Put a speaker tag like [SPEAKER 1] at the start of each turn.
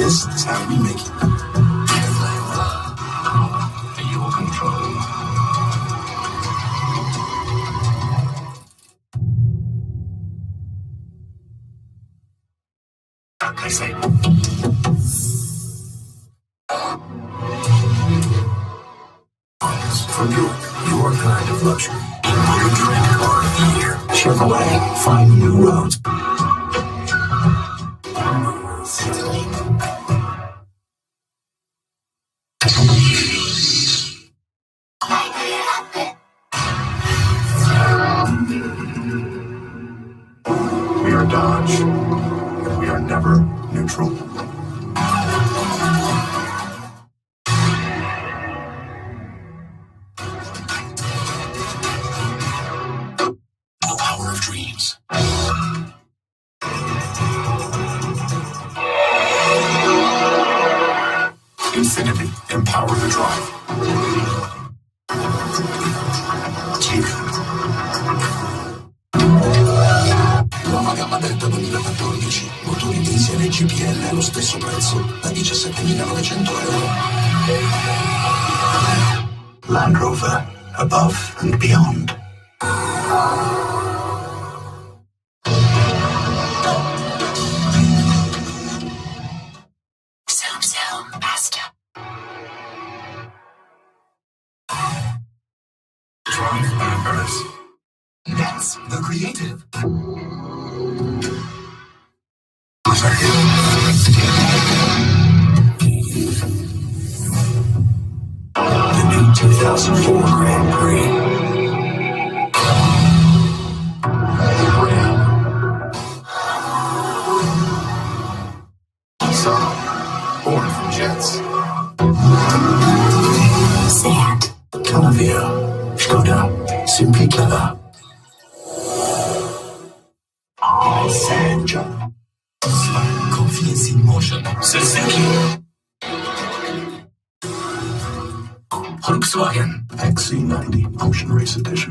[SPEAKER 1] This is how we make it. Your control. I say. For your kind of luxury. Your dream car of the year. Chevrolet. Find new roads. We are Dodge, and we are never neutral. The power of dreams. Infinity, empower the drive. Nuova gamma Delta 2014, motori diesel e GPL allo stesso prezzo, da 17.900 euro. Land Rover, above and beyond. Zoom, basta. Drive by Earth. That's the creative. The new 2004 Grand Prix. Born from jets. Sand. Calavia. Skoda. Simply clever. Sand. Confidence in motion. Suzuki. Volkswagen. XC90 Ocean Race Edition.